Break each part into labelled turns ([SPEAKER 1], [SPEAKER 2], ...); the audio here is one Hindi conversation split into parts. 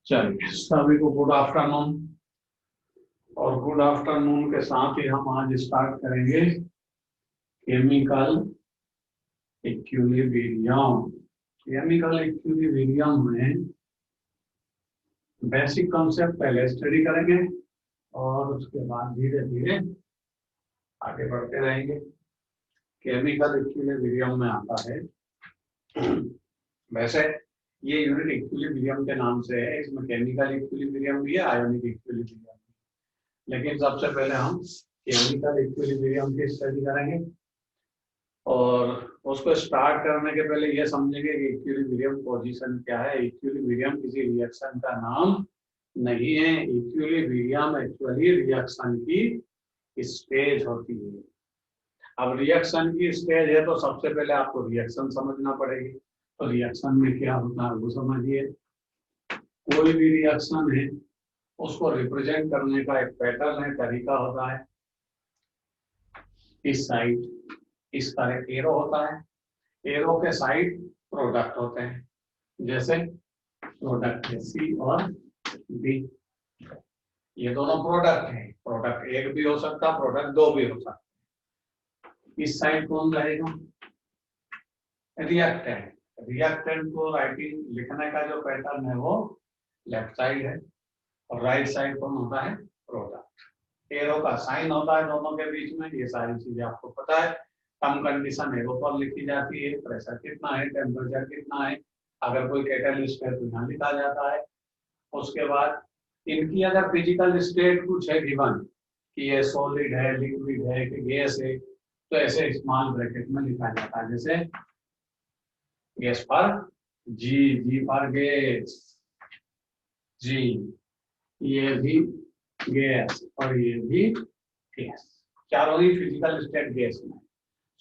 [SPEAKER 1] चलिए सभी को गुड आफ्टरनून। और गुड आफ्टरनून के साथ ही हम आज स्टार्ट करेंगे केमिकल इक्विलिब्रियम। केमिकल इक्विलिब्रियम में बेसिक कॉन्सेप्ट पहले स्टडी करेंगे और उसके बाद धीरे धीरे आगे बढ़ते रहेंगे। केमिकल इक्विलिब्रियम में आता है, वैसे ये यूनिट इक्विलिब्रियम के नाम से है, इसमें केमिकल इक्विलिब्रियम भी है, आयोनिक इक्विलिब्रियम भी। लेकिन सबसे पहले हम केमिकल इक्विलिब्रियम की स्टडी करेंगे और उसको स्टार्ट करने के पहले ये समझेंगे कि इक्विलिब्रियम पोजीशन क्या है। इक्विलिब्रियम किसी रिएक्शन का नाम नहीं है। इक्विलिब्रियम एक्चुअली रिएक्शन की स्टेज होती है। अब रिएक्शन की स्टेज है तो सबसे पहले आपको रिएक्शन समझना पड़ेगी। तो रिएक्शन में क्या होता है वो समझिए। कोई भी रिएक्शन है उसको रिप्रेजेंट करने का एक पैटर्न है, तरीका होता है। इस साइड इस तरह एरो होता है, एरो के साइड प्रोडक्ट होते हैं, जैसे प्रोडक्ट है सी और बी। ये दोनों प्रोडक्ट हैं, प्रोडक्ट एक भी हो सकता है, प्रोडक्ट दो भी हो सकता है। इस साइड कौन रहेगा? रिएक्टेंट। रिएक्टेंट को राइटिंग लिखने का जो पैटर्न है वो लेफ्ट साइड है और राइट साइड कौन होता है? प्रोडक्ट। एरो का साइन होता है दोनों के बीच में, ये सारी चीजें आपको पता है। टर्म कंडीशन एरो पर लिखी जाती है, प्रेशर कितना है, टेम्परेचर कितना है, अगर कोई कैटलिस्ट है तो यहाँ लिखा जाता है। उसके बाद इनकी अगर फिजिकल स्टेट कुछ है गिवन कि ये सॉलिड है, लिक्विड है कि गैस है, तो ऐसे स्मॉल ब्रैकेट में लिखा जाता है, जैसे गैस पर जी, जी पर गैस, जी, ये भी गैस और ये भी गैस। चारों ही फिजिकल स्टेट गैस में।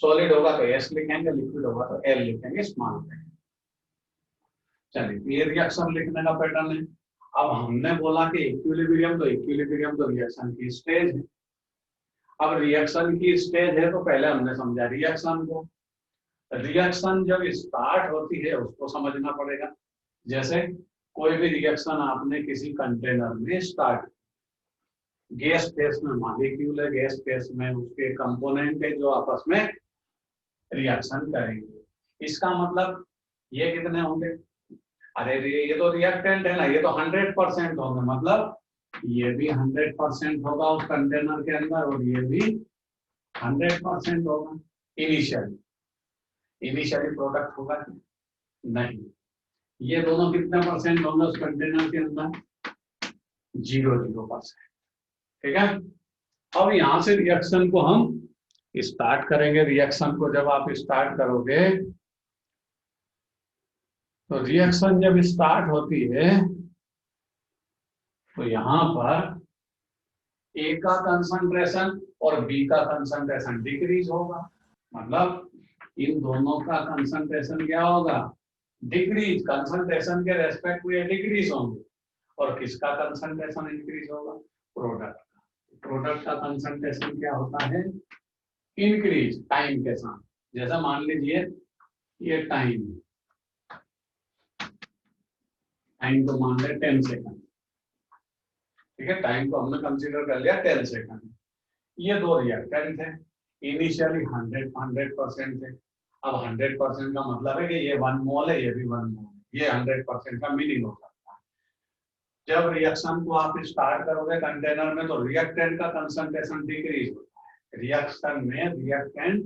[SPEAKER 1] सॉलिड होगा तो एस लिखेंगे, लिक्विड होगा तो एल लिखेंगे, स्मॉल ब्रैकेट। चलिए ये रिएक्शन लिखने का पैटर्न है। अब हमने बोला कि इक्विलिब्रियम तो रिएक्शन की स्टेज है। अब रिएक्शन की स्टेज है तो पहले हमने समझा रिएक्शन को। रिएक्शन जब स्टार्ट होती है उसको समझना पड़ेगा। जैसे कोई भी रिएक्शन आपने किसी कंटेनर में स्टार्ट, गैस फेस में मॉलिक्यूल है, गैस फेस में उसके कंपोनेंट है जो आपस में रिएक्शन करेंगे। इसका मतलब ये कितने होंगे? अरे ये तो रिएक्टेंट है ना, ये तो 100% होंगे, मतलब ये भी 100% होगा उस कंटेनर के अंदर और ये भी 100% होगा। इनिशियली प्रोडक्ट होगा नहीं। ये दोनों कितने परसेंट होंगे उस कंटेनर के अंदर? 0% ठीक है। अब यहां से रिएक्शन को हम स्टार्ट करेंगे। रिएक्शन को जब आप स्टार्ट करोगे तो रिएक्शन जब स्टार्ट होती है तो यहां पर ए का कंसंट्रेशन और बी का कंसंट्रेशन डिक्रीज होगा। मतलब इन दोनों का कंसंट्रेशन क्या होगा? डिक्रीज। कंसंट्रेशन के रेस्पेक्ट में डिक्रीज होंगे। और किसका कंसंट्रेशन इंक्रीज होगा? प्रोडक्ट का। प्रोडक्ट का कंसंट्रेशन क्या होता है? इंक्रीज टाइम के साथ। जैसा मान लीजिए ये टाइम को मान ले 10 सेकंड, ठीक है। टाइम को हमने कंसीडर कर लिया 10 सेकंड। ये दो रिएक्टेंट है, इनिशियली 100% थे। अब 100% का मतलब है कि ये 1 मोल है, ये भी 1 मोल है। ये 100% का मीनिंग हो सकता है। जब रिएक्शन को आप स्टार्ट करोगे कंटेनर में तो रिएक्टेंट का कंसंट्रेशन डिक्रीज होता है। रिएक्शन में रिएक्टेंट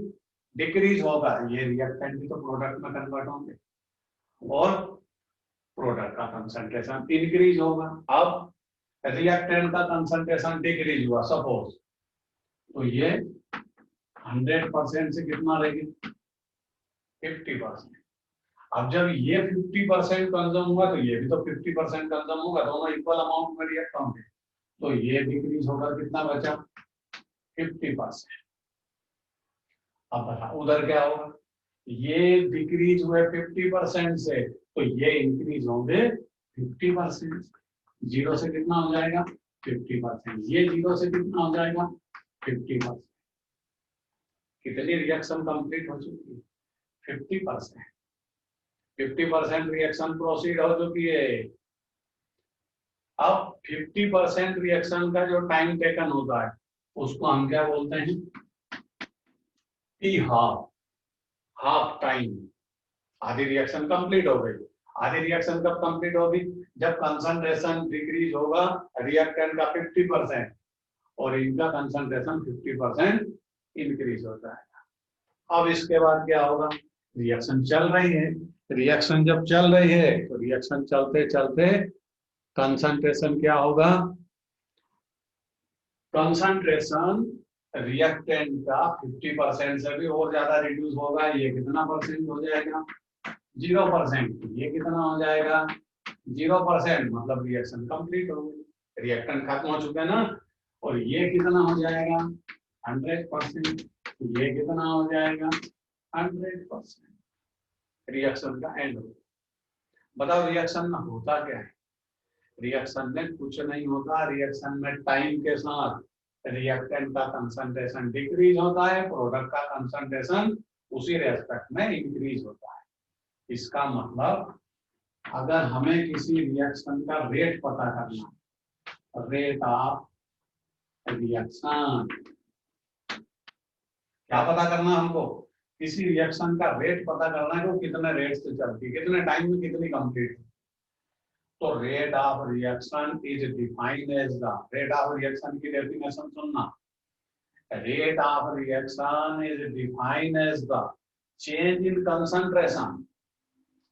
[SPEAKER 1] डिक्रीज होगा, ये रिएक्टेंट भी तो प्रोडक्ट में कन्वर्ट होंगे और प्रोडक्ट का कंसंट्रेशन इंक्रीज होगा। अब रिएक्टेंट का कंसंट्रेशन डिक्रीज हुआ सपोज, तो ये 100% से कितना रहेगी? 50%। अब जब ये 50% कंज्यूम हुआ तो ये भी तो 50% कंज्यूम होगा, दोनों इक्वल अमाउंट में रिएक्ट होंगे, तो ये डिक्रीज होगा, कितना बचा? 50%। अब बता उधर क्या होगा? ये डिक्रीज हुए 50% से तो ये इंक्रीज होंगे 50%। जीरो से कितना हो जाएगा? 50%। ये जीरो से कितना हो जाएगा? 50%। कितनी रिएक्शन कंप्लीट हो चुकी है? 50%। 50% रिएक्शन प्रोसीड हो चुकी है। अब 50% रिएक्शन का जो टाइम टेकन होता है उसको हम क्या बोलते हैं, टी हाफ, हाफ टाइम। आधी रिएक्शन कंप्लीट हो गई। आधी रिएक्शन कब कंप्लीट होगी, जब कंसंट्रेशन डिक्रीज होगा रिएक्टेंट का 50% और इनका कंसंट्रेशन 50% इंक्रीज हो जाएगा। अब इसके बाद क्या होगा, रिएक्शन चल रही है, रिएक्शन जब चल रही है तो रिएक्शन चलते चलते कंसंट्रेशन क्या होगा, कंसंट्रेशन रिएक्टेंट का 50% से भी और ज्यादा रिड्यूस होगा। ये कितना परसेंट हो जाएगा, 0%। ये कितना हो जाएगा, 0%, मतलब रिएक्शन कंप्लीट हो गई, रिएक्टेंट खत्म हो चुके ना। और ये कितना हो जाएगा, 100%। ये कितना हो जाएगा, 100%। रिएक्शन का एंड हो गया। बताओ रिएक्शन में होता क्या है, रिएक्शन में कुछ नहीं होता। रिएक्शन में टाइम के साथ रिएक्टेंट का कंसंट्रेशन डिक्रीज होता है, प्रोडक्ट का कंसंट्रेशन उसी रेस्पेक्ट में इंक्रीज होता है। इसका मतलब अगर हमें किसी रिएक्शन का रेट पता करना, रेट ऑफ रिएक्शन, क्या पता करना हमको, किसी रिएक्शन का रेट पता करना है, वो कितने रेट से चलती है, कितने टाइम में कितनी कंप्लीट। तो rate of reaction is defined as the, rate of reaction की डेफिनेशन सुनना, rate of reaction is defined as the change in concentration.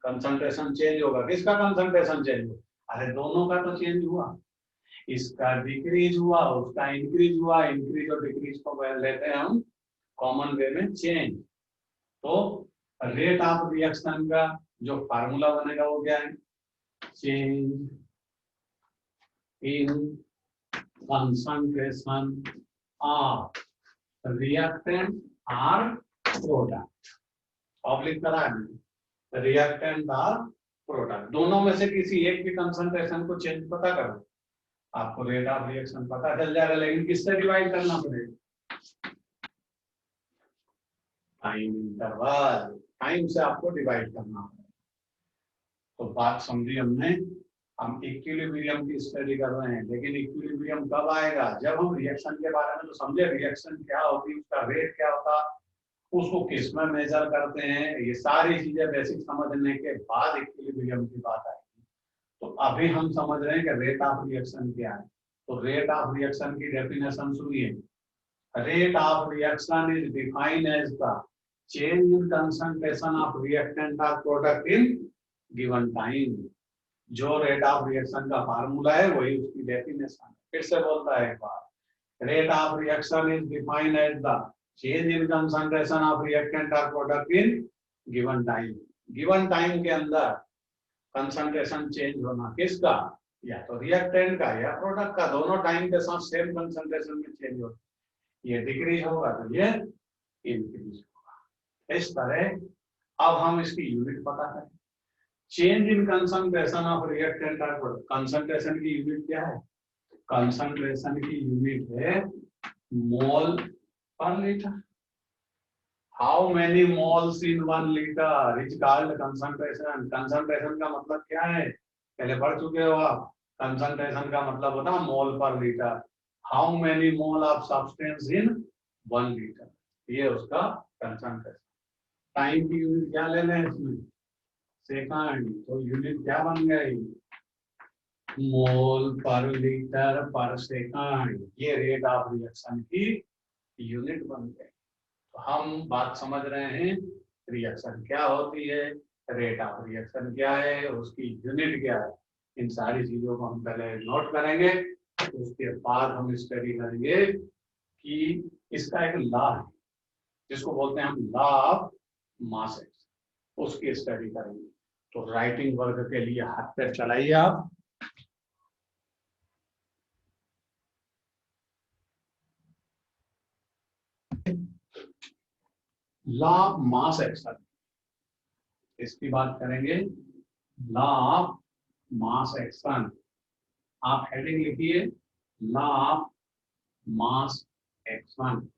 [SPEAKER 1] Concentration change होगा, किसका कंसंट्रेशन चेंज होगा, अरे दोनों का तो चेंज हुआ, इसका डिक्रीज हुआ उसका इंक्रीज हुआ। इंक्रीज और डिक्रीज को लेते हैं हम कॉमन वे में चेंज। तो रेट ऑफ रिएक्शन का जो फार्मूला बनेगा वो क्या है, change in concentration of reactant or product. अब लिख करा है, रिएक्टेंट और प्रोडक्ट दोनों में से किसी एक की कंसंट्रेशन को चेंज पता करो, आपको रेट ऑफ रिएक्शन पता चल जाएगा। लेकिन किससे डिवाइड करना पड़ेगा, टाइम इंटरवल, टाइम से आपको डिवाइड करना पड़ेगा। तो बात समझी हमने। हम इक्विलिब्रियम की स्टडी कर रहे हैं, लेकिन इक्विलिब्रियम कब आएगा, जब हम रिएक्शन के बारे में तो समझे, रिएक्शन क्या होती है, उसका रेट क्या होता, उसको किस में मेजर करते हैं, ये सारी चीजें बेसिक समझने के बाद इक्विलिब्रियम की बात आएगी। तो अभी हम समझ रहे हैं कि रेट ऑफ रिएक्शन क्या है। तो रेट ऑफ रिएक्शन की डेफिनेशन सुनिए, rate of reaction is defined as the change in concentration of reactant or product in given time. जो रेट ऑफ रिएक्शन का फार्मूला है वही उसकी डेफिनेशन। फिर से बोलता है एक बार, rate of reaction is defined as the change in concentration of reactant or product in given time. Given time के अंदर कंसंट्रेशन चेंज होना किसका, या तो रिएक्टेंट का या प्रोडक्ट का, दोनों टाइम के साथ सेम कंसंट्रेशन में चेंज होगा। ये डिक्रीज होगा तो ये इंक्रीज होगा। इस तरह अब हम इसकी यूनिट पता करें, change in concentration of reactant or product. Concentration की यूनिट क्या है, कंसंट्रेशन की यूनिट है मोल पर litre. How many moles in 1 litre is called concentration. Concentration का मतलब क्या है, पहले पढ़ चुके हो आप, कंसंट्रेशन का मतलब होता है मोल पर litre. How many mole of substance in 1 litre, ये उसका कंसंट्रेशन। टाइम की यूनिट क्या ले लें इसमें, सेकंड। तो यूनिट क्या बन गई, मोल पर लीटर पर सेकंड। ये रेट ऑफ रिएक्शन की यूनिट बन गई। तो हम बात समझ रहे हैं, रिएक्शन क्या होती है, रेट ऑफ रिएक्शन क्या है, उसकी यूनिट क्या है। इन सारी चीजों को हम पहले नोट करेंगे, उसके बाद हम स्टडी करेंगे कि इसका एक लॉ है जिसको बोलते हैं हम लॉ ऑफ मास, उसकी स्टडी करेंगे। तो राइटिंग वर्क के लिए हाथ पैर चलाइए आप। लॉ ऑफ मास एक्शन, इसकी बात करेंगे, लॉ ऑफ मास एक्शन। आप हेडिंग लिखिए, law of mass action.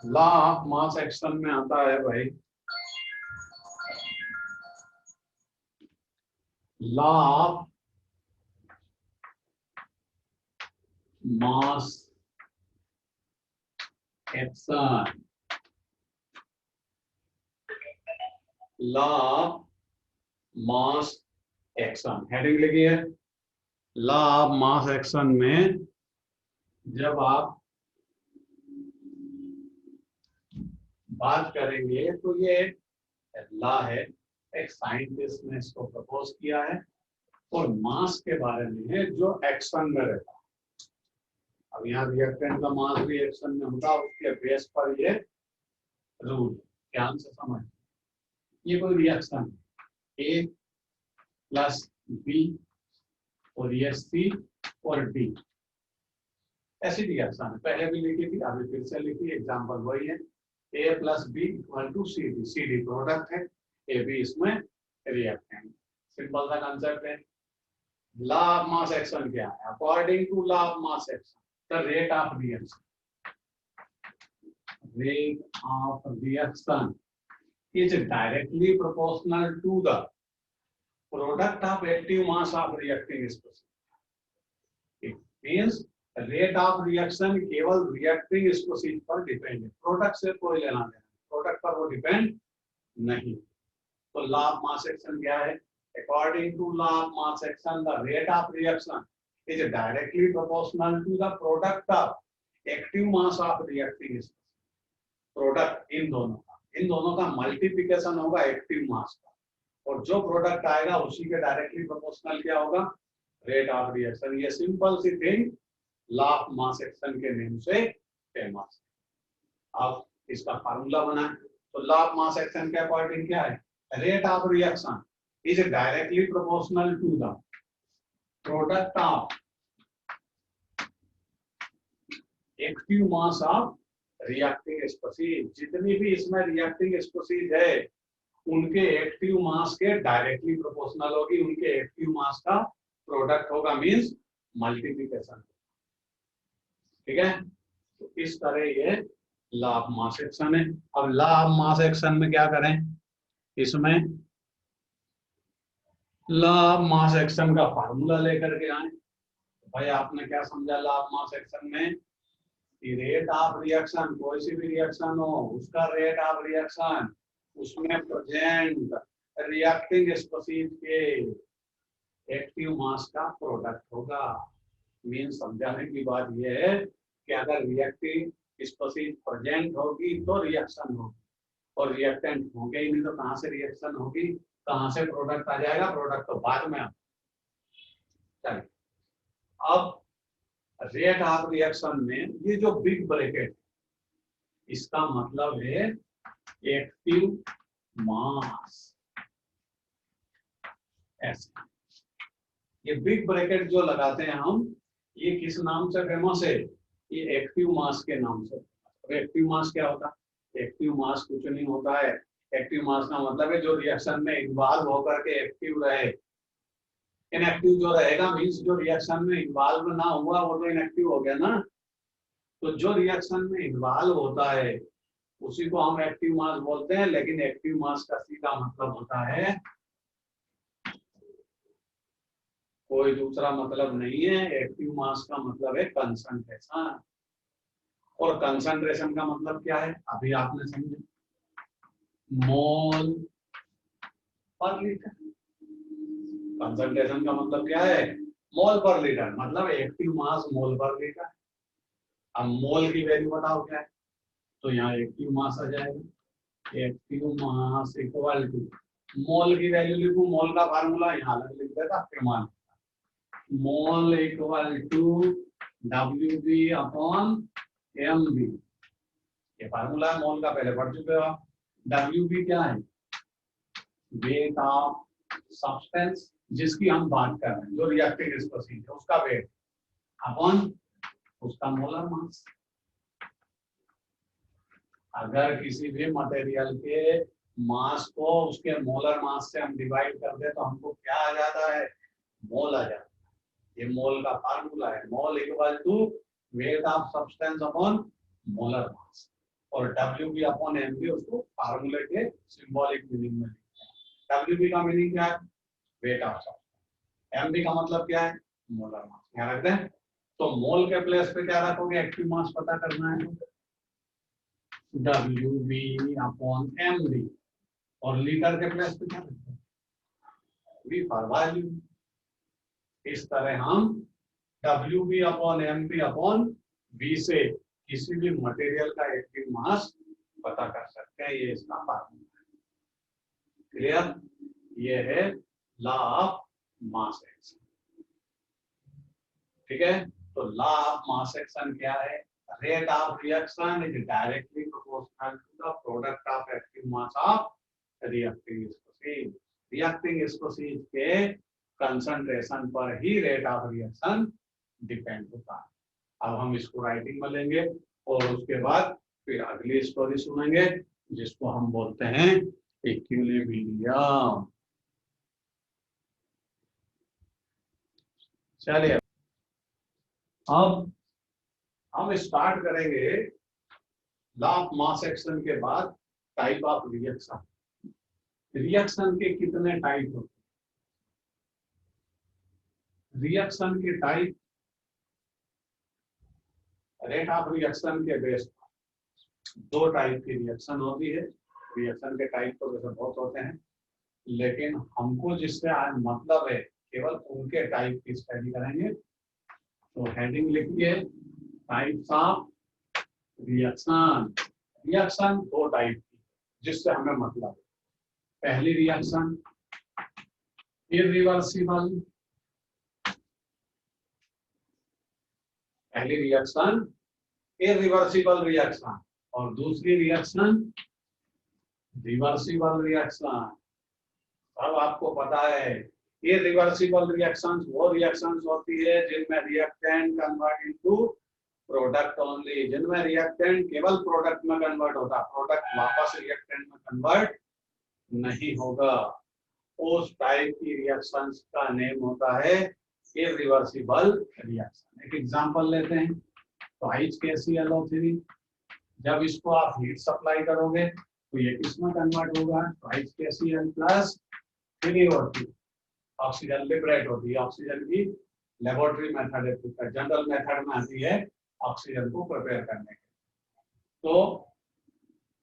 [SPEAKER 1] Law of mass action में आता है भाई, law of mass action, law of mass action, heading लिखी है। लॉ ऑफ मास एक्शन में जब आप बात करेंगे तो ये लॉ है, एक साइंटिस्ट ने इसको प्रपोज किया है और मास के बारे में है जो एक्शन में रहता है। अब यहाँ रिएक्टेंट का मास भी एक्शन में होता है, उसके बेस पर ये रूल ध्यान से समझ। ये कोई रिएक्शन ए प्लस बी और ये सी और डी, ऐसी रिएक्शन है, पहले भी लिखी थी अभी फिर से लिखी, एग्जाम्पल वही है। A plus B equal to C D, C D product है, ए बी इसमें रिएक्टेंट। सिंपल सा कंसेप्ट है। लॉ ऑफ मास एक्शन क्या है? According to law of mass action the rate of reaction, rate of reaction is directly proportional to the product of active mass of reacting species. It means rate of reaction केवल reacting species पर डिपेंड है, प्रोडक्ट से कोई लेना देना, प्रोडक्ट पर वो डिपेंड नहीं। तो लॉ ऑफ मास एक्शन क्या है? According to law of mass action, the rate of reaction is directly proportional to the product of active mass of reacting species. Product in दोनों का मल्टीप्लिकेशन होगा एक्टिव मास का, और जो प्रोडक्ट आएगा उसी के डायरेक्टली प्रोपोर्शनल क्या होगा? Rate of reaction. ये सिंपल सी thing law of mass action के नेम से फेमस। अब इसका फार्मूला बना है, तो लॉ ऑफ मास एक्शन के अकॉर्डिंग क्या है? Rate of reaction is directly proportional to the product of active mass of reacting species. जितनी भी इसमें रिएक्टिंग स्पीशीज है उनके एक्टिव मास के डायरेक्टली प्रोपोर्शनल होगी, उनके एक्टिव मास का प्रोडक्ट होगा, मींस मल्टीप्लिकेशन। ठीक है, तो इस तरह ये लॉ ऑफ मास एक्शन है। अब लॉ ऑफ मास एक्शन में क्या करें? इसमें लॉ ऑफ मास एक्शन का फार्मूला लेकर के आए। भाई आपने क्या समझा लॉ ऑफ मास एक्शन में? रेट ऑफ रिएक्शन, कोई सी भी रिएक्शन हो उसका रेट ऑफ रिएक्शन उसमें प्रेजेंट रिएक्टिंग स्पीशीज के एक्टिव मास का प्रोडक्ट होगा। मीन समझाने की बात यह है कि अगर रिएक्टिंग स्पीशीज प्रेजेंट होगी तो रिएक्शन होगी, और रिएक्टेंट होंगे ही नहीं तो कहां से रिएक्शन होगी, कहां से प्रोडक्ट आ जाएगा? प्रोडक्ट तो बाद में। चलिए, अब रेट ऑफ रिएक्शन में ये जो बिग ब्रैकेट, इसका मतलब है एक्टिव मास। ऐसे ये बिग ब्रैकेट जो लगाते हैं हम, ये किस नाम से फेमस है? ये एक्टिव मास के नाम से। एक्टिव मास क्या होता है? एक्टिव मास कुछ नहीं होता है। एक्टिव मास का मतलब है जो रिएक्शन में इन्वॉल्व होकर के एक्टिव रहे। इनएक्टिव जो रहेगा मींस जो रिएक्शन में इन्वॉल्व ना हुआ वो तो इनएक्टिव हो गया ना। तो जो रिएक्शन में इन्वॉल्व होता है उसी को हम एक्टिव मास बोलते हैं, लेकिन एक्टिव मास का सीधा मतलब होता है, कोई दूसरा मतलब नहीं है। एक्टिव मास का मतलब है कंसंट्रेशन, और कंसंट्रेशन का मतलब क्या है? अभी आपने समझे, मोल पर लीटर। कंसंट्रेशन का मतलब क्या है? मोल पर लीटर, मतलब एक्टिव मास मोल पर लीटर। अब मोल की वैल्यू बताओ क्या है? तो यहाँ एक्टिव मास आ जाएगा, एक्टिव मास इक्वल टू मोल की वैल्यू लिखूं, मोल का फार्मूला यहाँ अलग लिख देता, फिर मान mole equal to WB upon MB। ये फार्मूला है मोल का, पहले पढ़ चुके हो आप। WB क्या है? वेट ऑफ सब्सटेंस, जिसकी हम बात कर रहे हैं, जो रिएक्टिंग स्पीशीज है उसका वेट, अपॉन उसका मोलर मास। अगर किसी भी मटेरियल के मास को उसके मोलर मास से हम डिवाइड कर दे तो हमको क्या आ जाता है? मोल आ जाता है। ये मोल का फार्मूला है, mole equal to weight of substance upon molar mass, और WB अपॉन MB उसको फार्मूले के सिंबॉलिक मीनिंग में लिखते हैं। WB का मीनिंग क्या है? Wait of substance. MB का मतलब क्या है? Molar mass. यहाँ रखते हैं। तो मोल के प्लेस पे क्या रखोगे, एक्टिव मास पता करना है, WB/mv, और लीटर के प्लेस पे क्या रखते हैं, V फॉर वॉल्यूम। इस तरह हम WB/mv/V से किसी भी मटेरियल का एक्टिव मास पता कर सकते हैं। ये इसका फार्मूला है। क्लियर? ये है लॉ ऑफ मास एक्शन। ठीक है, तो लॉ ऑफ मास एक्शन क्या है, rate of reaction is directly proportional to the product of active mass of reacting species. Reacting species के कंसंट्रेशन पर ही रेट ऑफ रिएक्शन डिपेंड होता है। अब हम इसको राइटिंग में लेंगे और उसके बाद फिर अगली स्टोरी सुनेंगे जिसको हम बोलते हैं इक्विलिब्रियम। चलिए अब हम स्टार्ट करेंगे लॉ ऑफ मास एक्शन के बाद टाइप ऑफ रिएक्शन। रिएक्शन के कितने टाइप होते हैं? रिएक्शन के टाइप रेट ऑफ रिएक्शन के बेस पर दो टाइप की रिएक्शन होती है। रिएक्शन के टाइप तो वैसे बहुत होते हैं, लेकिन हमको जिससे आज मतलब है केवल उनके टाइप की स्टडी करेंगे। तो हेडिंग लिखिए, टाइप्स ऑफ रिएक्शन। रिएक्शन दो टाइप की जिससे हमें मतलब है। पहली रिएक्शन इरिवर्सिबल, पहली रिएक्शन इरिवर्सिबल रिएक्शन, और दूसरी रिएक्शन रिवर्सिबल रिएक्शन। अब आपको पता है इरिवर्सिबल रिएक्शंस वो रिएक्शंस होती है जिनमें reactant convert into product only, जिनमें रिएक्टेंट केवल प्रोडक्ट में कन्वर्ट होता, प्रोडक्ट वापस रिएक्टेंट में कन्वर्ट नहीं होगा। उस टाइप की रिएक्शंस का नेम होता है इरिवर्सिबल रिएक्शन। एक एग्जांपल लेते हैं, तो HKClO3, जब इसको आप हीट सप्लाई करोगे तो ये किसमें कन्वर्ट होगा, तो HKCl+3O2, ऑक्सीजन लिबरेट होती है। ऑक्सीजन की लेबोरेटरी मेथड है, जनरल मेथड में आती है ऑक्सीजन को प्रिपेयर करने के। तो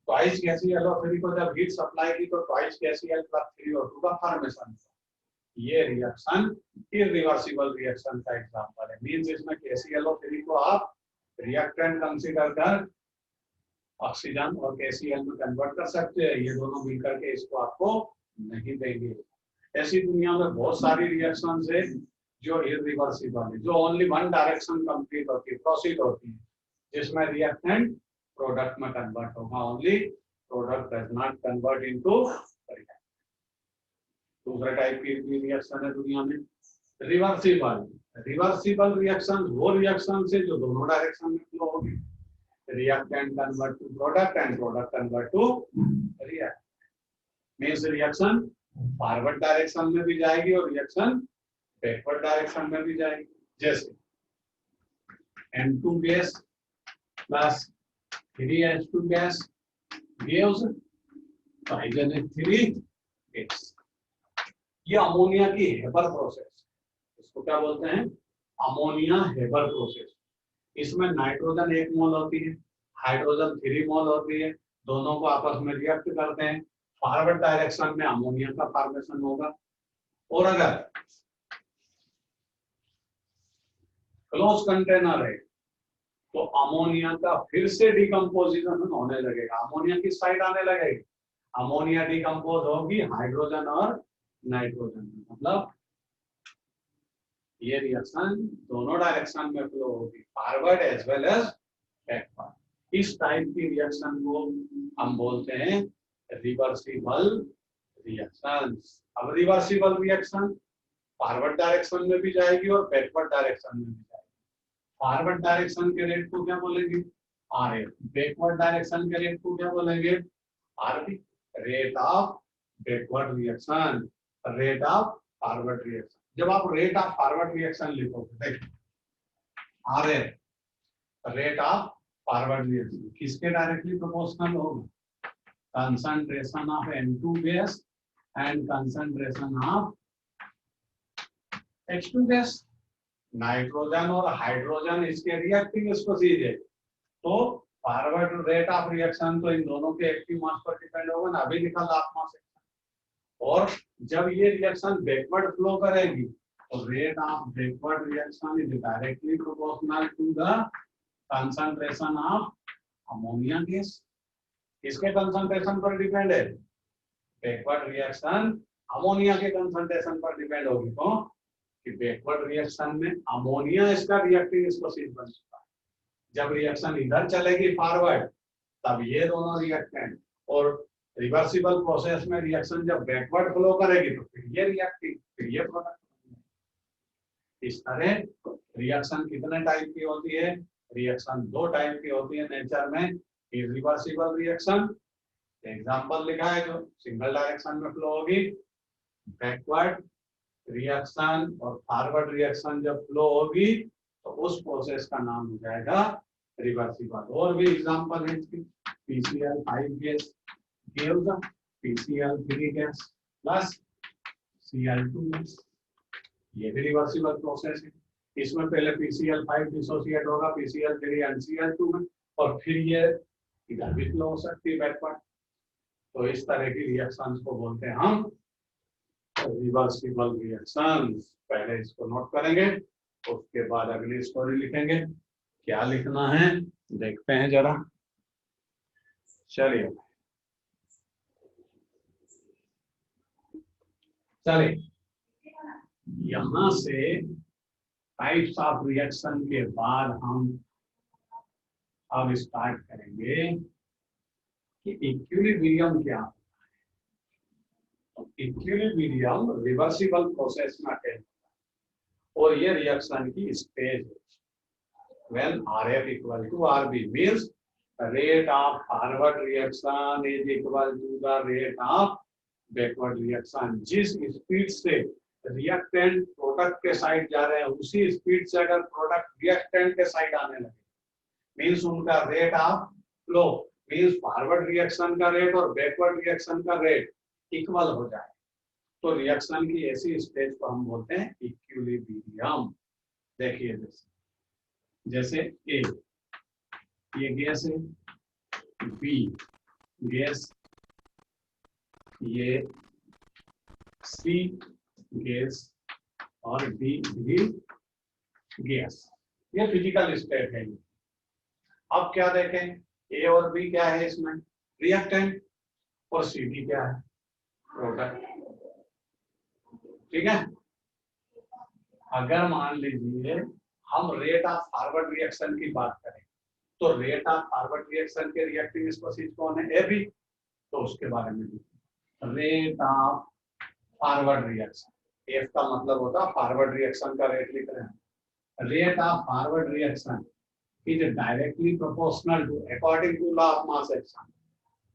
[SPEAKER 1] HKClO3 को जब हीट सप्लाई की तो HKCl+3O2 का फॉर्मेशन हुआ। ये रिएक्शन इरिवर्सिबल रिएक्शन का एग्जांपल है। मींस इसमें KClO3 को आप रिएक्टेंट कंसीडर कर ऑक्सीजन और KCl में कन्वर्ट कर सकते हैं। ये दोनों मिलकर के इसको आपको नहीं देंगे। ऐसी दुनिया में बहुत सारी रिएक्शंस है जो इरिवर्सिबल है, जो ओनली वन डायरेक्शन कंप्लीट होती है, प्रोसीड होती है, जिसमें रिएक्टेंट प्रोडक्ट में कन्वर्ट होगा, only product does not convert into reactant. दूसरा टाइप की रिएक्शन है दुनिया में रिवर्सिबल। रिवर्सिबल रिएक्शन वो रिएक्शन से जो दोनों डायरेक्शन में फ्लो होगी, reactant convert to product and product convert to reactant. Means reaction forward direction में भी जाएगी और रिएक्शन बैकवर्ड डायरेक्शन में भी जाएगी। जैसे N2 gas plus 3H2 gas gives hydrogen 3 gas. ये अमोनिया की हेबर प्रोसेस, इसको क्या बोलते हैं, अमोनिया हेबर प्रोसेस। इसमें नाइट्रोजन 1 मोल होती है, हाइड्रोजन 3 मोल होती है, दोनों को आपस में रिएक्ट करते हैं, फॉरवर्ड डायरेक्शन में अमोनिया का फॉर्मेशन होगा। और अगर क्लोज कंटेनर है तो अमोनिया का फिर से डिकम्पोजिशन होने लगेगा, अमोनिया की साइड आने लगेगी, अमोनिया डिकम्पोज होगी हाइड्रोजन और नाइट्रोजन में। मतलब ये रिएक्शन दोनों डायरेक्शन में फ्लो होगी, forward as well as backward. इस टाइप की रिएक्शन को हम बोलते हैं रिवर्सिबल रिएक्शंस। अब रिवर्सिबल रिएक्शन फॉरवर्ड डायरेक्शन में भी जाएगी और बैकवर्ड डायरेक्शन में भी जाएगी। फॉरवर्ड डायरेक्शन के रेट को क्या बोलेंगे, RF। बैकवर्ड डायरेक्शन के रेट को क्या बोलेंगे, RB। Rate of backward reaction, rate of forward reaction. जब आप रेट ऑफ फॉरवर्ड रिएक्शन लिखोगे, देखिए RF, rate of forward reaction किसके डायरेक्टली प्रोपोर्शनल होगा, concentration of N2 gas and concentration of H2 gas. Nitrogen और हाइड्रोजन इसके रिएक्टिव स्पीशीज है, तो फॉरवर्ड रेट ऑफ रिएक्शन तो इन दोनों के एक्टिव मास पर डिपेंड होगा ना, अभी लिखा लास्ट मास। और जब ये रिएक्शन बैकवर्ड फ्लो करेगी तो rate of backward reaction is directly proportional to the concentration of ammonia gas. किसके कंसंट्रेशन पर डिपेंड है? बैकवर्ड रिएक्शन अमोनिया के कंसंट्रेशन पर डिपेंड होगी। तो कि बैकवर्ड रिएक्शन में अमोनिया इसका रिएक्टिव स्पीशीज बन चुका है, जब रिएक्शन इधर चलेगी फॉरवर्ड तब ये दोनों रिएक्टेंट, और रिवर्सिबल प्रोसेस में रिएक्शन जब बैकवर्ड फ्लो करेगी तो फिर ये रिएक्टिव, फिर ये प्रोडक्ट। इस तरह रिएक्शन कितने टाइप की होती है? रिएक्शन दो टाइप की होती है नेचर में, इरिवर्सिबल रिएक्शन, एग्जांपल लिखा है जो सिंगल डायरेक्शन में फ्लो होगी, बैकवर्ड रिएक्शन और फॉरवर्ड रिएक्शन जब फ्लो होगी तो उस प्रोसेस का नाम हो जाएगा रिवर्सिबल। और भी एग्जांपल है इसकी, PCl5 gas gives PCl3 gas plus Cl2 gas, ये भी रिवर्सिबल प्रोसेस है। इसमें पहले PCl5 डिसोसिएट होगा PCl3 एंड Cl2 में, और फिर ये इधर भी फ्लो हो सकती है बैकवर्ड। तो इस तरह की रिएक्शंस को बोलते हैं हम रिवर्सिबल रिएक्शंस। पहले इसको नोट करेंगे, उसके बाद अगली स्टोरी लिखेंगे। क्या लिखना है देखते हैं जरा, चलिए यहां से टाइप्स ऑफ रिएक्शन के बाद हम अब स्टार्ट करेंगे कि इक्विलिब्रियम क्या होता है। इक्विलिब्रियम रिवर्सिबल प्रोसेस में अटेंड होता है और ये रिएक्शन की स्टेज है। When RF equal to RB means the rate of forward reaction is equal to the rate of backward reaction। जिस स्पीड से रिएक्टेंट प्रोडक्ट के साइड जा रहे हैं उसी स्पीड से अगर प्रोडक्ट रिएक्टेंट के साइड आने लगे मीन्स उनका rate of flow means forward reaction का रेट और बैकवर्ड रिएक्शन का रेट इक्वल हो जाए तो रिएक्शन की ऐसी स्टेज को हम बोलते हैं इक्विलिब्रियम। देखिए जैसे ए ये गैस है, बी गैस, ये सी गैस और डी भी गैस, ये फिजिकल स्टेट है। अब क्या देखें, ए और बी क्या है इसमें रिएक्टेंट और सी डी क्या है प्रोडक्ट। ठीक है, अगर मान लीजिए हम रेट ऑफ फॉरवर्ड रिएक्शन की बात करें तो रेट ऑफ फॉरवर्ड रिएक्शन के रिएक्टिव स्पीशीज कौन है? A B. तो उसके बारे में rate of forward reaction, F का मतलब होता है फॉरवर्ड रिएक्शन का रेट लिख रहे हैं। Rate of forward reaction is directly proportional to according to law of mass action.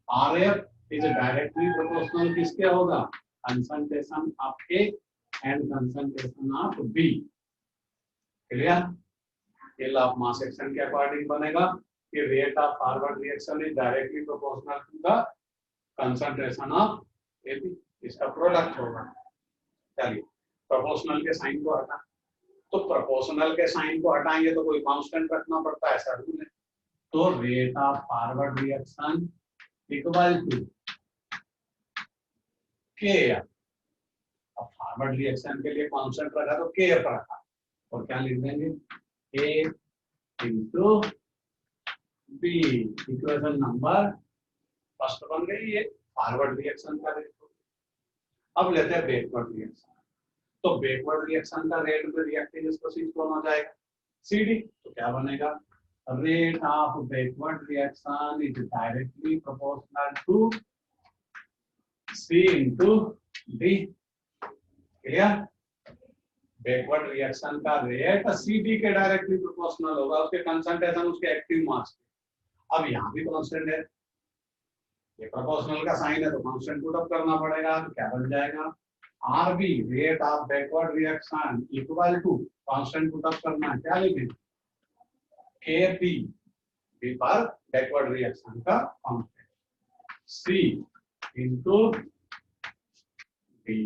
[SPEAKER 1] RF is directly proportional किसके होगा? Concentration of A and concentration of B. Clear? ये लॉ ऑफ मास एक्शन के अकॉर्डिंग बनेगा कि rate of forward reaction is directly proportional to the concentration of A B, इसका प्रोडक्ट होगा। चलिए प्रोपोर्शनल के साइन को हटा, तो प्रोपोर्शनल के साइन को हटाएंगे तो कोई कांस्टेंट रखना पड़ता है, ऐसा रूल है। तो rate of forward reaction equal to K F. अब फॉरवर्ड रिएक्शन के लिए कांस्टेंट रखा तो के एफ रखा, और क्या लिख देंगे A into B. Equation number first बन गई ये फॉरवर्ड रिएक्शन का रेट। अब लेते हैं बैकवर्ड रिएक्शन। तो बैकवर्ड रिएक्शन का रेट में रिएक्टिव स्पीशीज कौन हो जाएगा? सीडी। तो क्या बनेगा? Rate of backward reaction is directly proportional to C into D. Clear? Backward reaction का रेट सीडी के डायरेक्टली प्रोपोर्शनल होगा, उसके कंसंट्रेशन उसके एक्टिव मास के। अब यहाँ भी कांस्टेंट है, ये प्रोपोर्शनल का साइन है तो कांस्टेंट पुट अप करना पड़ेगा। तो क्या बन जाएगा? RB rate of backward reaction equal to constant put up करना है, क्या लिखें केपी, बी पर बैकवर्ड रिएक्शन का constant, C into D.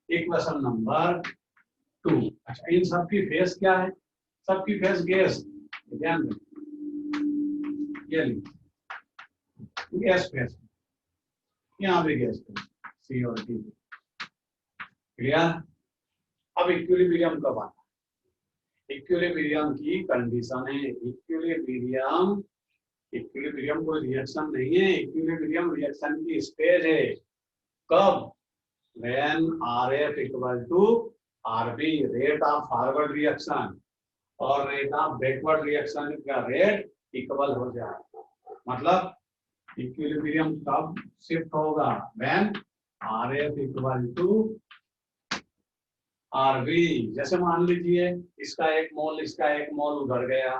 [SPEAKER 1] Equation number two. अच्छा, इन सबकी फेस क्या है? सबकी फेस गैस, ध्यान दें, ये लीजिए गैस फेस, यहाँ भी गैस फेस, सी और टी। क्लियर? अब इक्विलिब्रियम कब आता है? इक्विलिब्रियम की कंडीशन है, इक्विलिब्रियम, इक्विलिब्रियम कोई रिएक्शन नहीं है, इक्विलिब्रियम रिएक्शन की स्टेज है। कब? when RF equal to RB, rate of forward reaction, और रेट ऑफ बैकवर्ड रिएक्शन का रेट इक्वल हो जाए। मतलब इक्विलिब्रियम कब शिफ्ट होगा? when RF equal to RB। जैसे मान लीजिए इसका एक मोल उधर गया,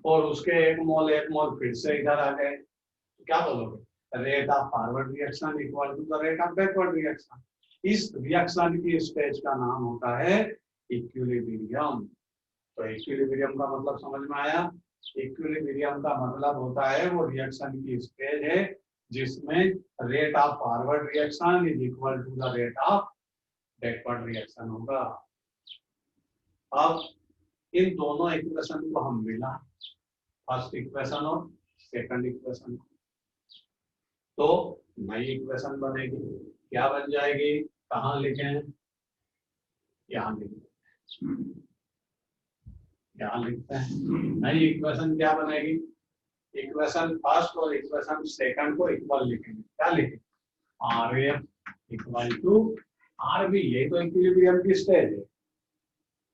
[SPEAKER 1] और उसके एक मोल फिर से इधर आ गए, तो क्या बोलोगे? Rate of forward reaction equal to the rate of backward reaction. इस रिएक्शन की स्टेज का नाम होता है इक्विलिब्रियम। तो इक्विलिब्रियम का मतलब समझ में आया? इक्विलिब्रियम का मतलब होता है वो रिएक्शन की स्टेज है जिसमें rate of forward reaction is equal to the rate of backward reaction होगा। अब इन दोनों इक्वेशन को हम मिला, फर्स्ट इक्वेशन और सेकंड इक्वेशन, तो नई इक्वेशन बनेगी। क्या बन जाएगी? कहाँ लिखें? यहाँ लिखें, यहाँ लिखते हैं। नई इक्वेशन क्या बनेगी? इक्वेशन फर्स्ट और इक्वेशन सेकंड को इक्वल लिखेंगे। क्या लिखें? RF equal to RB। यही तो इक्विलिब्रियम की स्टेज है।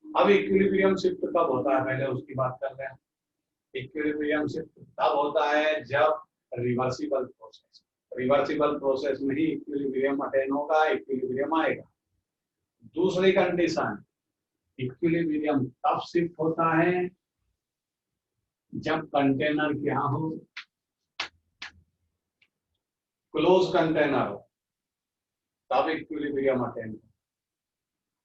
[SPEAKER 1] अब इक्विलिब्रियम शिफ्ट कब होता है, पहले उसकी बात कर रहे हैं। इक्विलिब्रियम शिफ्ट तब होता है जब रिवर्सिबल प्रोसेस, रिवर्सिबल प्रोसेस में ही इक्विलिब्रियम अटेन होगा, इक्विलिब्रियम आएगा। दूसरी कंडीशन, इक्विलिब्रियम तब शिफ्ट होता है जब कंटेनर क्या हो? क्लोज कंटेनर हो, तब इक्विलिब्रियम अटेन हो।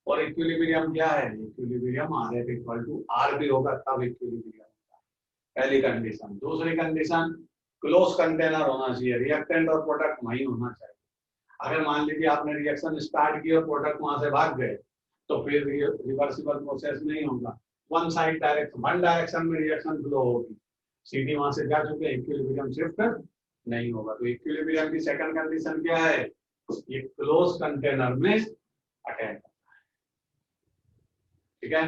[SPEAKER 1] और इक्विलिब्रियम क्या है? Equilibrium RF equal to RB होगा, तब इक्विलिब्रियम होगा। पहली कंडीशन। दूसरी कंडीशन, क्लोज कंटेनर होना चाहिए, रिएक्टेंट और प्रोडक्ट वहीं होना चाहिए। अगर मान लीजिए आपने रिएक्शन स्टार्ट किया और प्रोडक्ट वहां से भाग गए, तो फिर रिवर्सिबल प्रोसेस नहीं होगा। वन डायरेक्शन में रिएक्शन फ्लो होगी, सीधी वहां से जा चुके, इक्विलिब्रियम शिफ्ट नहीं होगा। तो इक्विलिब्रियम की सेकंड कंडीशन क्या है? ये क्लोज कंटेनर में अटेन करता है। ठीक है?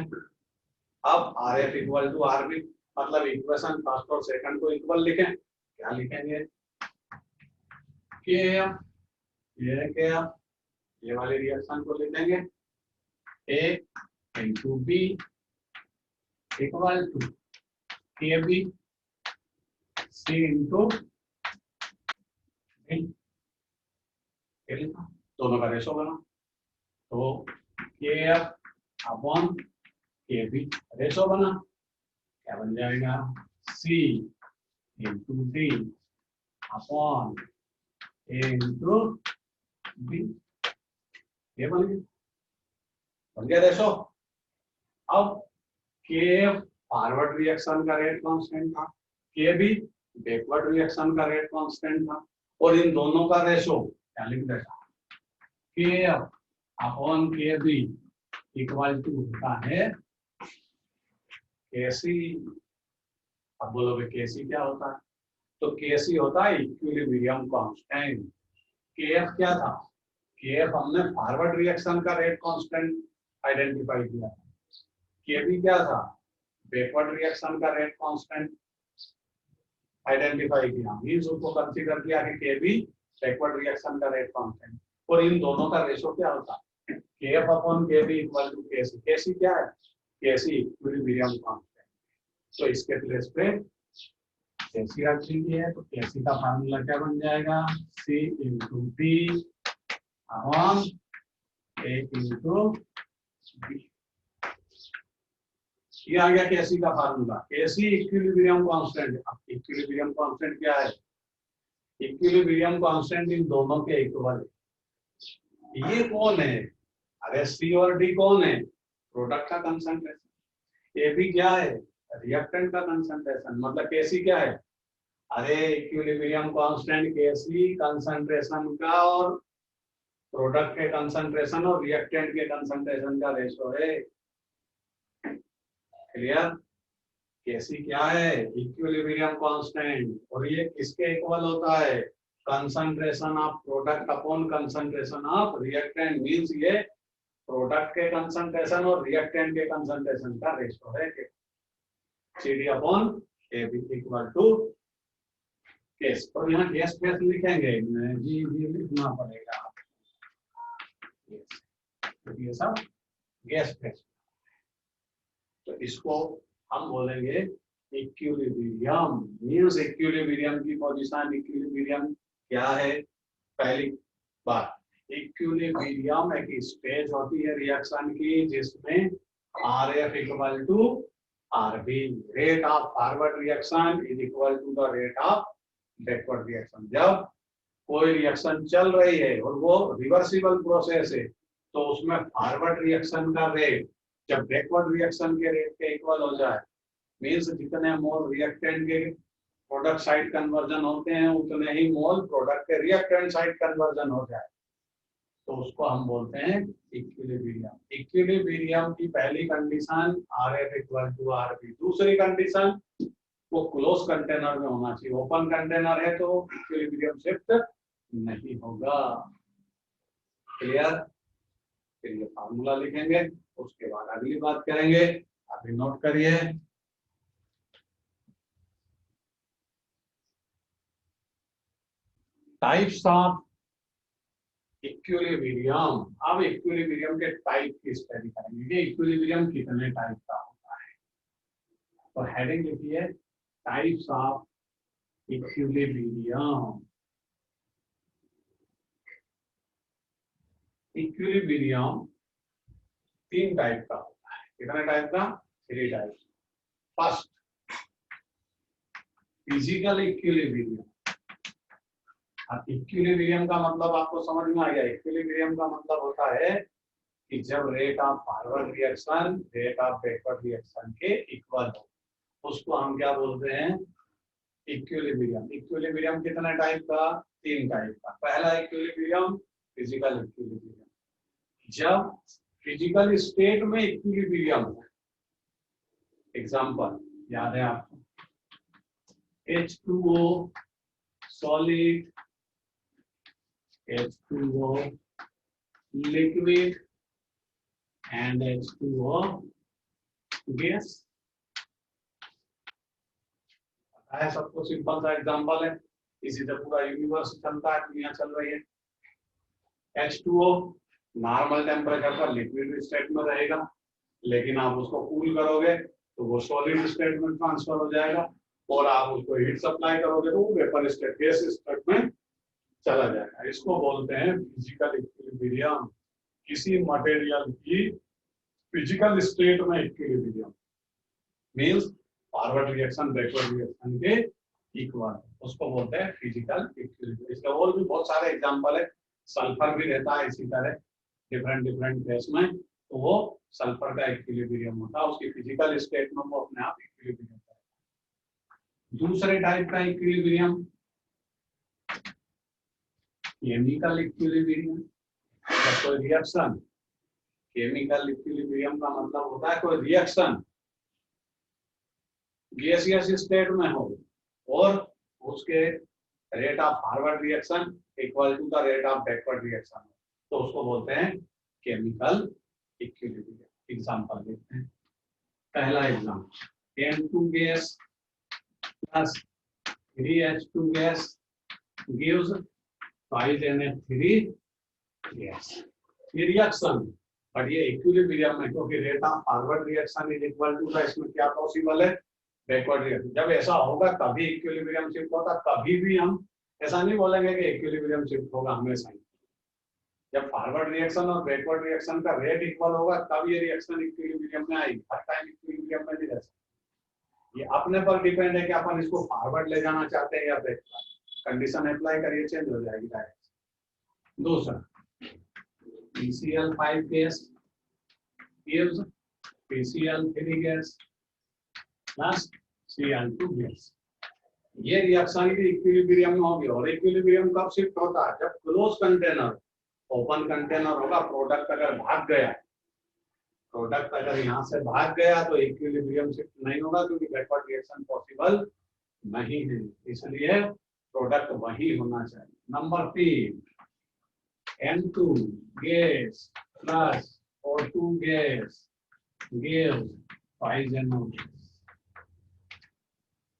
[SPEAKER 1] अब RF इक्वल टू RB, मतलब इक्वेशन फर्स्ट और सेकंड को इक्वल लिखें। क्या लिखेंगे? ये वाले रिएक्शन को लिखेंगे A into B equal to KB C into B। दोनों का रेशो बना, तो KF अपॉन KB रेशो बना, क्या बन जाएगा? C into D upon A into B। ये बन गया रेशो। अब KF फॉरवर्ड रिएक्शन का रेट कांस्टेंट था, KB बैकवर्ड रिएक्शन का रेट कांस्टेंट था, और इन दोनों का रेशो क्या लिख देगा? KF upon KB equal to होता है KC। अब बोलोगे KC क्या होता है? तो KC होता है इक्विलिब्रियम कांस्टेंट। KF क्या था? KF हमने फॉरवर्ड रिएक्शन का रेट कांस्टेंट आइडेंटिफाई किया था। KB क्या था? बैकवर्ड रिएक्शन का रेट कांस्टेंट आइडेंटिफाई किया, मींस उसको कंसीडर किया कि KB बैकवर्ड रिएक्शन का रेट कांस्टेंट, और इन दोनों का रेशो क्या होता है? KF upon KB equal to KC। KC क्या है? KC equilibrium constant. तो इसके प्लेस पे KC रख लीजिए, तो KC का फार्मूला क्या बन जाएगा? C into D upon A into B। ये आ गया KC का फार्मूला। KC equilibrium constant. अब इक्विलिब्रियम कांस्टेंट क्या है? इक्विलिब्रियम कांस्टेंट इन दोनों के इक्वल है। ये कौन है? अरे C और D कौन है? प्रोडक्ट का कंसंट्रेशन। AB क्या है? रिएक्टेंट का कंसंट्रेशन। मतलब KC क्या है? अरे इक्विलिब्रियम कांस्टेंट KC कंसंट्रेशन का और प्रोडक्ट के कंसंट्रेशन और रिएक्टेंट के कंसंट्रेशन का रेशो है। क्लियर? कैसी क्या है? Equilibrium constant. और ये किसके इक्वल होता है? Concentration of product upon concentration of reactant. Means ये प्रोडक्ट के कंसंट्रेशन और रिएक्टेंट के कंसंट्रेशन का रेशो है। CD upon AB equal to केस। तो यहाँ गैस फेस लिखेंगे, जी लिखना पड़ेगा। तो ये सब गैस फेस। तो इसको हम बोलेंगे इक्विलिब्रियम। मींस इक्विलिब्रियम की पोजीशन, इक्विलिब्रियम क्या है? पहली बात, इक्विलिब्रियम एक स्टेज होती है रिएक्शन की जिसमें RF equal to RB, rate of forward reaction is equal to the rate of backward reaction. जब कोई रिएक्शन चल रही है और वो रिवर्सिबल प्रोसेस है तो उसमें फॉरवर्ड रिएक्शन का रेट जब बैकवर्ड रिएक्शन के रेट के इक्वल हो जाए, मींस जितने मोल रिएक्टेंट के प्रोडक्ट साइड कन्वर्जन होते हैं उतने ही मोल प्रोडक्ट के रिएक्टेंट साइड कन्वर्जन हो जाए, तो उसको हम बोलते हैं इक्विलिब्रियम। इक्विलिब्रियम की पहली condition RF equal to RB। दूसरी कंडीशन वो क्लोज कंटेनर में होना चाहिए। ओपन कंटेनर है तो इक्विलिब्रियम शिफ्ट नहीं होगा। क्लियर? फिर ये फार्मूला लिखेंगे, उसके बाद अगली बात करेंगे। अभी नोट करिए। Types of equilibrium. अब इक्विलिब्रियम के टाइप की स्टडी करेंगे कि इक्विलिब्रियम कितने टाइप का होता है। तो हेडिंग लिखिए, types of equilibrium. Equilibrium 3 type का होता है। कितने टाइप का? 3 टाइप। First, physical equilibrium. अब इक्विलिब्रियम का मतलब आपको समझ में आ गया। इक्विलिब्रियम का मतलब होता है कि जब rate of forward reaction rate of backward reaction के इक्वल हो, उसको हम क्या बोलते हैं? इक्विलिब्रियम। इक्विलिब्रियम कितने टाइप का? 3 टाइप का। पहला इक्विलिब्रियम फिजिकल इक्विलिब्रियम, जब फिजिकल स्टेट में इक्विलिब्रियम है। एग्जांपल याद है आपको? H2O solid, H2O liquid and H2O gas. पता है सबको, सिंपल सा एग्जांपल है। इसी से पूरा यूनिवर्स चलता है, दुनिया चल रही है। H2O नॉर्मल टेम्परेचर पर लिक्विड स्टेट में रहेगा, लेकिन आप उसको कूल करोगे तो वो सॉलिड स्टेट में ट्रांसफर हो जाएगा, और आप उसको हीट सप्लाई करोगे तो वो वेपर स्टेट गैस स्टेट में चला जाएगा। इसको बोलते हैं फिजिकल इक्विलिब्रियम। किसी मटेरियल की फिजिकल स्टेट में equilibrium means forward reaction backward reaction के इक्वल, उसको बोलते हैं फिजिकल इक्विलिब्रियम। इसका और भी बहुत सारे एग्जांपल है। सल्फर भी रहता है इसी तरह डिफरेंट केस में, तो वो सल्फर का इक्विलिब्रियम होता है। उसकी फिजिकल स्टेट में वो अपने आप इक्विलिब्रियम होता है। दूसरे टाइप का इक्विलिब्रियम केमिकल इक्विलिब्रियम। कोई रिएक्शन, केमिकल इक्विलिब्रियम का मतलब होता है कोई रिएक्शन गैसियस स्टेट में हो और उसके rate of forward reaction equal to the rate of backward reaction, तो उसको बोलते हैं केमिकल इक्विलिब्रियम। एग्जांपल देखते हैं। पहला example, N2 gas plus 3H2 gas gives 5NH3 gas. ये रिएक्शन, बट ये इक्विलिब्रियम है क्योंकि rate of forward reaction is equal to the, इसमें क्या पॉसिबल है? Backward reaction. जब ऐसा होगा तभी इक्विलिब्रियम शिफ्ट होगा। कभी भी हम ऐसा नहीं बोलेंगे कि इक्विलिब्रियम शिफ्ट होगा हमेशा ही। जब फॉरवर्ड रिएक्शन और बैकवर्ड रिएक्शन का रेट इक्वल होगा तब ये रिएक्शन इक्विलिब्रियम में आएगी। हर टाइम इक्विलिब्रियम में नहीं रह सकती। ये अपने पर डिपेंड है कि अपन इसको फॉरवर्ड ले जाना चाहते हैं या बैकवर्ड। कंडीशन अप्लाई करिए, चेंज हो जाएगी डायरेक्ट। दूसरा, PCl5 gas gives PCl3 gas plus Cl2 gas. ये रिएक्शन की इक्विलिब्रियम में होगी। और इक्विलिब्रियम कब शिफ्ट होता है? जब क्लोज कंटेनर ओपन कंटेनर होगा, प्रोडक्ट अगर भाग गया, प्रोडक्ट अगर यहाँ से भाग गया तो इक्विलिब्रियम शिफ्ट नहीं होगा, क्योंकि बैकवर्ड रिएक्शन पॉसिबल नहीं है, इसलिए प्रोडक्ट वही होना चाहिए। Number 3, N2 gas plus O2 gas gives 5NO gas.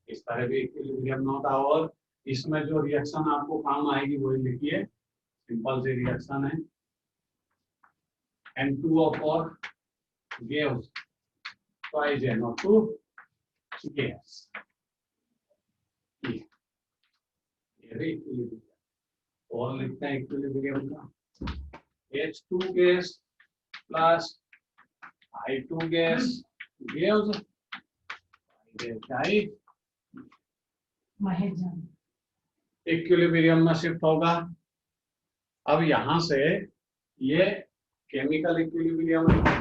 [SPEAKER 1] इस तरह भी इक्विलिब्रियम में होता है। और इसमें जो रिएक्शन आपको काम आएगी वही लिखिए, सिंपल सी रिएक्शन है। N2O4 gives 5NO2 gas। ये भी इक्विलिब्रियम। और लिखते हैं इक्विलिब्रियम का, H2 gas plus I2 gas gives equilibrium में शिफ्ट होगा। अब यहां से ये केमिकल इक्विलिब्रियम है।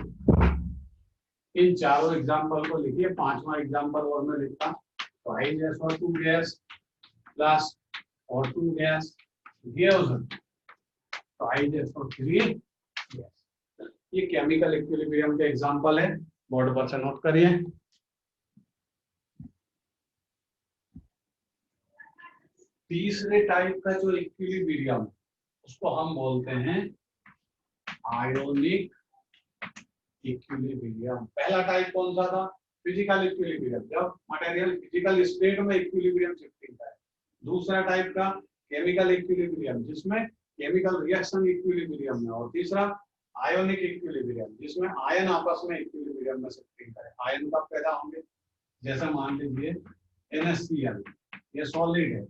[SPEAKER 1] इन चारों एग्जांपल को लिखिए, पांचवा एग्जांपल और मैं लिखता, तो HSO2 gas plus O2 gas gives HSO3 gas. ये केमिकल इक्विलिब्रियम के एग्जांपल है, बोर्ड पर से नोट करिए। तीसरे टाइप का जो इक्विलिब्रियम, उसको हम बोलते हैं आयोनिक इक्विलिब्रियम। पहला टाइप कौन सा था? फिजिकल इक्विलिब्रियम, जब मटेरियल फिजिकल स्टेट में इक्विलिब्रियम शिफ्टिंग है। दूसरा टाइप का केमिकल इक्विलिब्रियम, जिसमें केमिकल रिएक्शन इक्विलिब्रियम है। और तीसरा आयोनिक इक्विलिब्रियम, जिसमें आयन आपस में इक्विलिब्रियम में शिफ्टिंग करे। आयन कब पैदा होंगे? जैसे मान लीजिए NaCl, ये सॉलिड है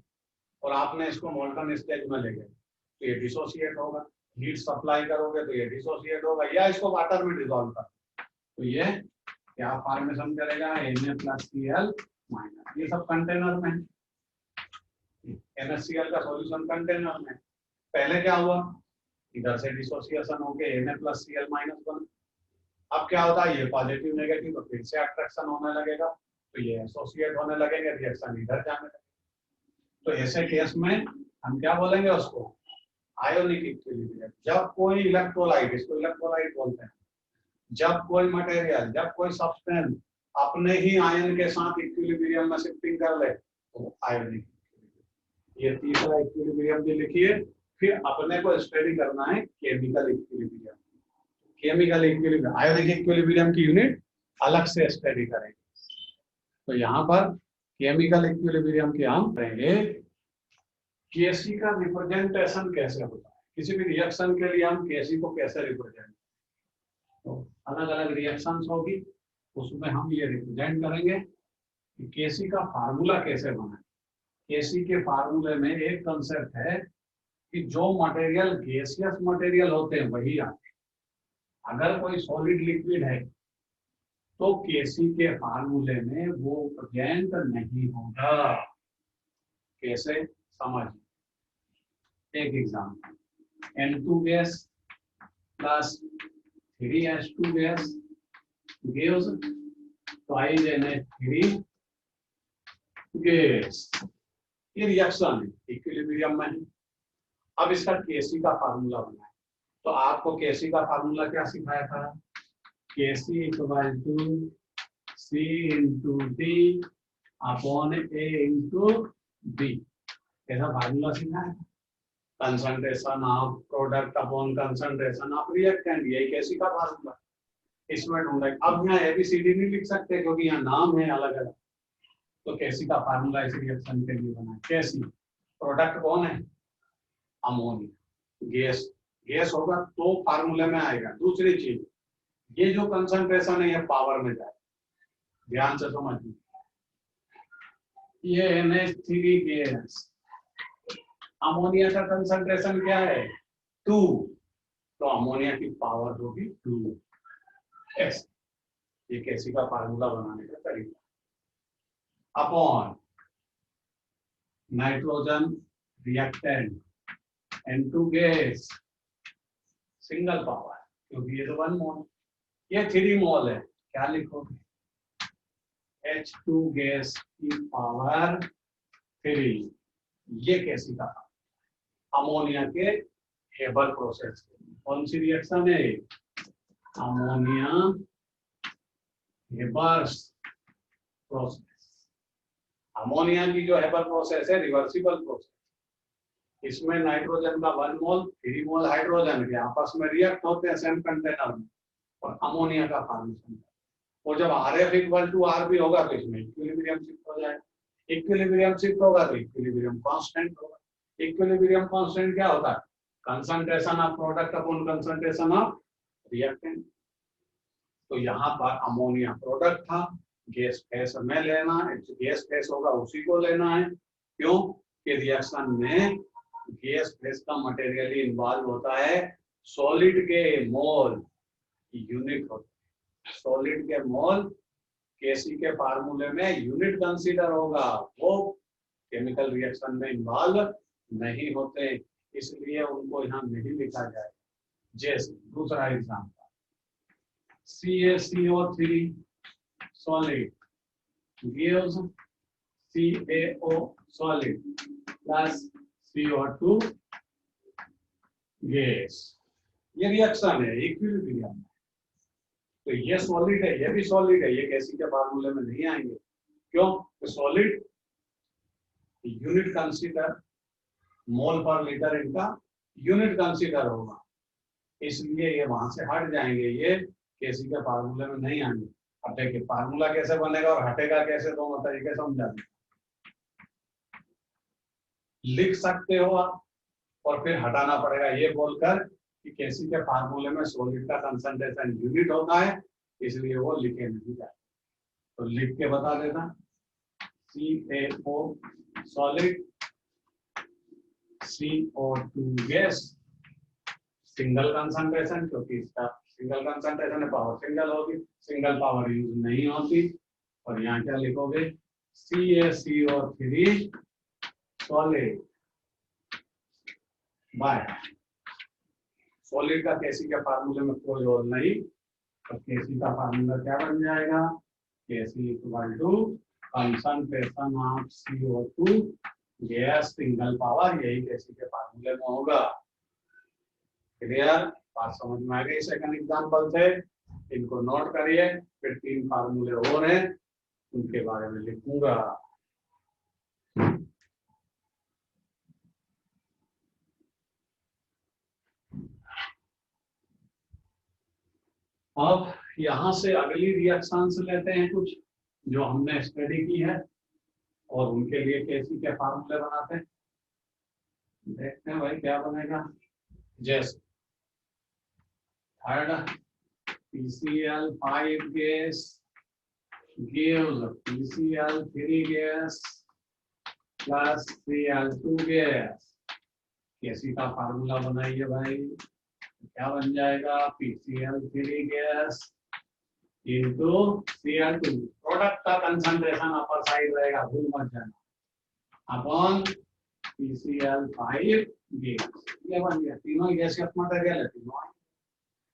[SPEAKER 1] और आपने इसको मोल्टन स्टेज में ले गए, तो ये डिसोसिएट होगा। हीट सप्लाई करोगे तो ये डिसोसिएट होगा, या इसको वाटर में डिसॉल्व कर, तो ये क्या फॉर्मेशन करेगा? Na+Cl-। ये सब कंटेनर में, NaCl का सॉल्यूशन कंटेनर में। पहले क्या हुआ? इधर से डिसोसिएशन होके Na+Cl- बना। अब क्या होता है? ये पॉजिटिव नेगेटिव, तो फिर से अट्रैक्शन होने लगेगा, तो ये एसोसिएट होने लगेंगे, रिएक्शन इधर जाने लगेगा। तो ऐसे केस में हम क्या बोलेंगे उसको? Ionic equilibrium. जब कोई इलेक्ट्रोलाइट, इसको इलेक्ट्रोलाइट बोलते हैं, जब कोई मटेरियल, जब कोई सब्सटेंस अपने ही आयन के साथ इक्विलिब्रियम में शिफ्टिंग कर ले, तो आयोनिक इक्विलिब्रियम। ये तीसरा इक्विलिब्रियम भी लिखिए। फिर अपने को स्टडी करना है chemical equilibrium. Chemical equilibrium, ionic equilibrium की यूनिट अलग से स्टडी करेंगे। तो यहाँ पर केमिकल इक्विलिब्रियम के हम करेंगे केसी का रिप्रेजेंटेशन कैसे होता है। किसी भी रिएक्शन के लिए हम केसी को कैसे रिप्रेजेंट, तो अलग अलग रिएक्शंस होगी, उसमें हम ये रिप्रेजेंट करेंगे कि केसी का फार्मूला कैसे बना है। केसी के फार्मूले में एक कंसेप्ट है कि जो मटेरियल गैसियस मटेरियल होते हैं वही आते हैं। अगर कोई सॉलिड लिक्विड है तो केसी के फार्मूले में वो प्रेजेंट नहीं होगा। कैसे? समझिए, एक example, N2 gas plus 3H2 gas gives 5Na3 gas. ये रिएक्शन है, इक्विलिब्रियम में है। अब इसका केसी का फार्मूला बना है, तो आपको केसी का फार्मूला क्या सिखाया था? KC equal to C into D upon A into B, ऐसा फार्मूला सीखा है। Concentration of product upon concentration of reactant, यही केसी का फार्मूला। इसमें ढूंढा। अब यहाँ ABCD नहीं लिख सकते क्योंकि यहाँ नाम है अलग अलग, तो केसी का फार्मूला इस रिएक्शन के लिए बना है। केसी प्रोडक्ट कौन है? अमोनिया। गैस, गैस होगा तो फार्मूले में आएगा। दूसरी चीज, ये जो कंसंट्रेशन है ये पावर में जाए, ध्यान से समझिए। ये NH3 गैस, अमोनिया का कंसंट्रेशन क्या है? 2, तो अमोनिया की पावर होगी 2s। ये केसी का फार्मूला बनाने का तरीका। Upon nitrogen reactant N2 gas, single power, क्योंकि ये तो 1 मोल, ये 3 मोल है, क्या लिखोगे? H2 गैस की पावर 3। ये केसी का अमोनिया के हेबर प्रोसेस। कौन सी रिएक्शन है? Ammonia Haber's process. अमोनिया की जो हेबर प्रोसेस है रिवर्सिबल प्रोसेस। इसमें नाइट्रोजन का 1 मोल 3 मोल हाइड्रोजन के आपस में रिएक्ट होते हैं सेम कंटेनर में और अमोनिया का फॉर्मेशन। और जब RF इक्वल टू R भी होगा तो इसमें इक्विलिब्रियम शिफ्ट हो जाएगा। इक्विलिब्रियम शिफ्ट होगा तो इक्विलिब्रियम कांस्टेंट होगा। इक्विलिब्रियम कांस्टेंट क्या होता है? Concentration of product upon concentration of reactant. तो यहाँ पर अमोनिया प्रोडक्ट था, गैस फेस में लेना है, गैस फेस होगा उसी को लेना है। क्यों कि रिएक्शन में गैस फेस का मटेरियली इन्वॉल्व होता है। सॉलिड के मोल यूनिट होता है। सॉलिड के मोल केसी के फार्मूले में यूनिट कंसीडर होगा, वो केमिकल रिएक्शन में इन्वॉल्व नहीं होते, इसलिए उनको यहाँ नहीं लिखा जाए। जैसे दूसरा example CaCO3 solid gives CaO solid plus CO2 gas. ये रिएक्शन है इक्विलिब्रियम। तो ये सॉलिड है, ये भी सॉलिड है, ये केसी के फार्मूले में नहीं आएंगे। क्यों? तो सॉलिड यूनिट कंसीडर, मोल पर लीटर इनका यूनिट कंसीडर होगा, इसलिए ये वहां से हट जाएंगे, ये केसी के फार्मूले में नहीं आएंगे। अब देखिए फार्मूला कैसे बनेगा और हटेगा कैसे, दोनों तरीके समझा दें। लिख सकते हो आप और फिर हटाना पड़ेगा ये बोलकर कि केसी के फार्मूले में सॉलिड का कंसंट्रेशन यूनिट होता है, इसलिए वो लिखे नहीं जाए। तो लिख के बता देना CaO solid CO2 gas, single concentration, क्योंकि इसका सिंगल कंसंट्रेशन है, पावर सिंगल होगी, सिंगल पावर यूज नहीं होती। और यहाँ क्या लिखोगे? CaCO3 सॉलिड बाय सॉलिड का केसी के फार्मूले में कोई रोल नहीं, तो केसी का फार्मूला क्या बन जाएगा? KC equal to concentration of CO2 gas single power, यही केसी के फार्मूले में होगा। क्लियर? बात समझ में आ गई? सेकंड एग्जांपल से इनको नोट करिए, फिर 3 फार्मूले और हैं उनके बारे में लिखूंगा। अब यहां से अगली रिएक्शंस लेते हैं कुछ जो हमने स्टडी की है और उनके लिए केसी के फार्मूले बनाते हैं। देखते हैं भाई क्या बनेगा। जैसे third PCl5 gas gives PCl3 gas plus Cl2 gas। केसी का फार्मूला बनाइए भाई, क्या बन जाएगा? PCl3 gas into Cl2, product का कंसंट्रेशन अपर साइड रहेगा, भूल मत जाना, अपॉन PCl5 गैस। ये बन गया, तीनों गैस मटेरियल है तीनों,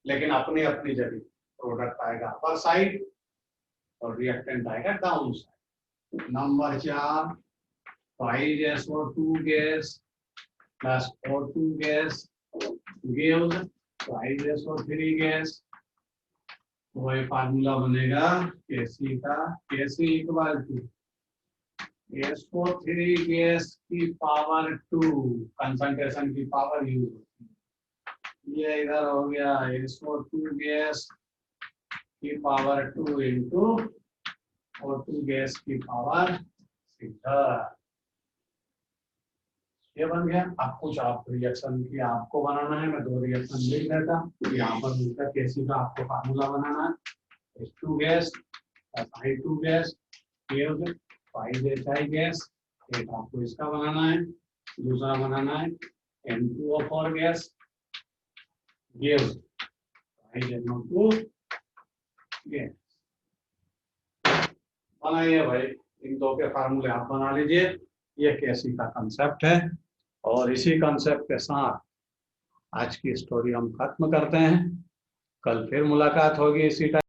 [SPEAKER 1] लेकिन अपनी अपनी जगह। प्रोडक्ट आएगा अपर साइड और रिएक्टेंट आएगा down side. Number 4 5SO2 gas plus O2 gas gives 5SO3 gas. वही फार्मूला बनेगा केसी का, केसी इक्वल टू SO3 गैस की पावर 2, कंसंट्रेशन की पावर यूज होती है। ये इधर हो गया SO2 गैस की पावर 2 इंटू O2 गैस की पावर 6। ये बन गया। अब कुछ आप रिएक्शन की आपको बनाना है, मैं 2 रिएक्शन लिख देता हूँ। यहाँ पर उनका केसी का आपको फार्मूला बनाना है। H2 gas I2 gas 5HI gas, एक आपको इसका बनाना है, दूसरा बनाना है N2O4 gas gives 5NO2 gas. बनाइए भाई, इन 2 के फार्मूले आप बना लीजिए। ये केसी का कंसेप्ट है और इसी कंसेप्ट के साथ आज की स्टोरी हम खत्म करते हैं। कल फिर मुलाकात होगी इसी टाइम।